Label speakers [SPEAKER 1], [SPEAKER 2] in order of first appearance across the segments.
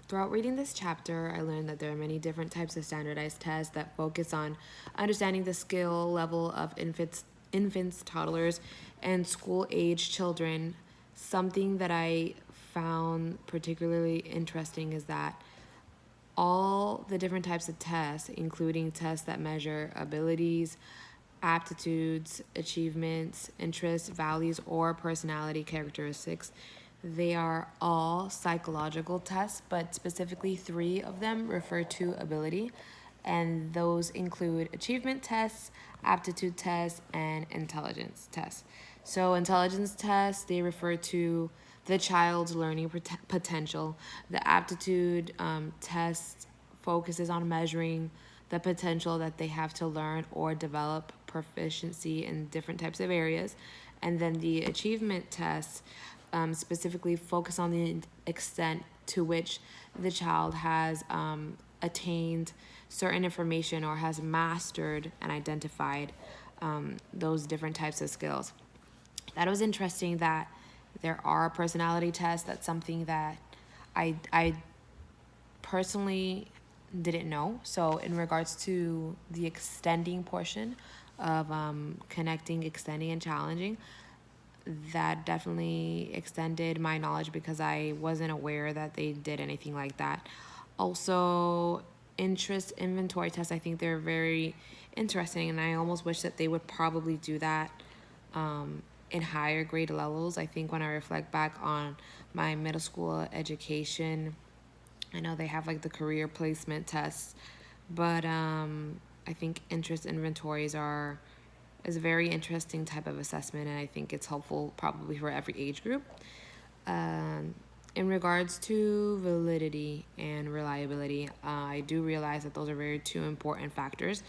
[SPEAKER 1] Throughout reading this chapter, I learned that there are many different types of standardized tests that focus on understanding the skill level of infants, toddlers, and school-age children. Something that I found particularly interesting is that all the different types of tests, including tests that measure abilities, aptitudes, achievements, interests, values, or personality characteristics, they are all psychological tests, but specifically three of them refer to ability, and those include achievement tests, aptitude tests, and intelligence tests. So, intelligence tests, they refer to the child's learning potential. The aptitude test focuses on measuring the potential that they have to learn or develop proficiency in different types of areas. And then the achievement tests specifically focus on the extent to which the child has attained certain information or has mastered and identified those different types of skills. That was interesting that there are personality tests. That's something that I personally didn't know. So in regards to the extending portion of connecting, extending, and challenging, that definitely extended my knowledge because I wasn't aware that they did anything like that. Also, interest inventory tests, I think they're very interesting, and I almost wish that they would probably do that in higher grade levels. I think when I reflect back on my middle school education, I know they have like the career placement tests, but I think interest inventories is a very interesting type of assessment, and I think it's helpful probably for every age group. In regards to validity and reliability, I do realize that those are very two important factors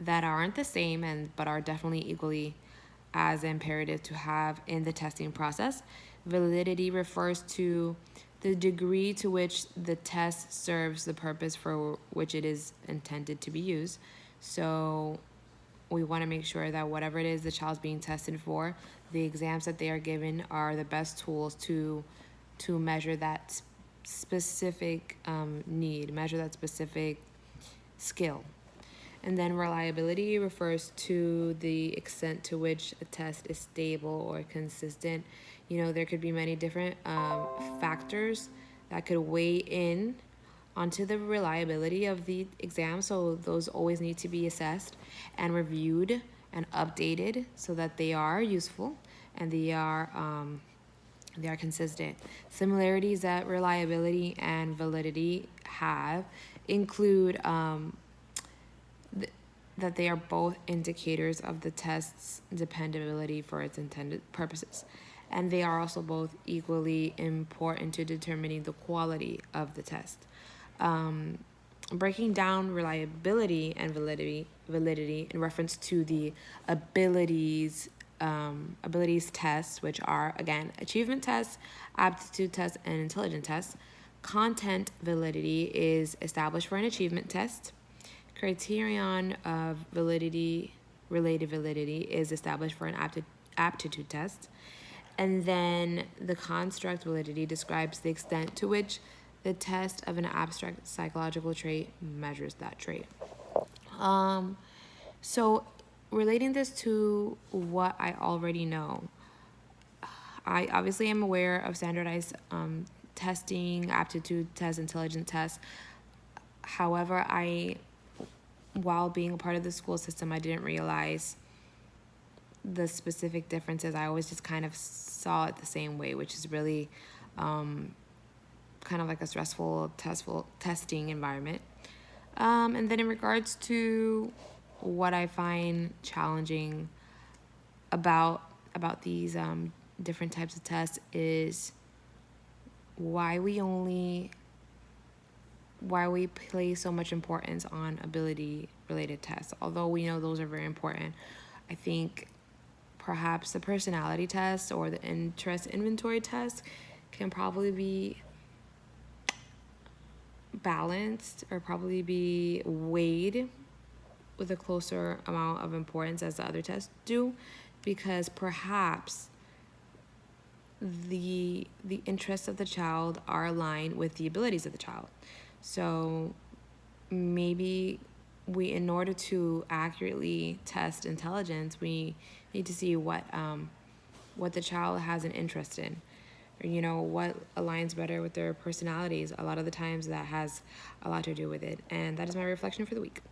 [SPEAKER 1] that aren't the same but are definitely equally as imperative to have in the testing process. Validity refers to the degree to which the test serves the purpose for which it is intended to be used. So we want to make sure that whatever it is the child's being tested for, the exams that they are given are the best tools to measure that specific need, measure that specific skill. And then reliability refers to the extent to which a test is stable or consistent. You know, there could be many different factors that could weigh in onto the reliability of the exam. So those always need to be assessed and reviewed and updated so that they are useful and they are consistent. Similarities that reliability and validity have include that they are both indicators of the test's dependability for its intended purposes. And they are also both equally important to determining the quality of the test. Breaking down reliability and validity in reference to the abilities tests, which are again achievement tests, aptitude tests, and intelligence tests. Content validity is established for an achievement test. Criterion of related validity is established for an aptitude test. And then the construct validity describes the extent to which the test of an abstract psychological trait measures that trait. So relating this to what I already know, I obviously am aware of standardized testing, aptitude tests, intelligence tests. However, while being a part of the school system, I didn't realize the specific differences. I always just kind of saw it the same way, which is really kind of like a stressful, testing environment. And then in regards to what I find challenging about these different types of tests is why we place so much importance on ability related tests. Although we know those are very important, I think perhaps the personality test or the interest inventory test can probably be balanced or probably be weighed with a closer amount of importance as the other tests do, because perhaps the interests of the child are aligned with the abilities of the child. So maybe we, in order to accurately test intelligence, we need to see what the child has an interest in, or what aligns better with their personalities. A lot of the times that has a lot to do with it. And that is my reflection for the week.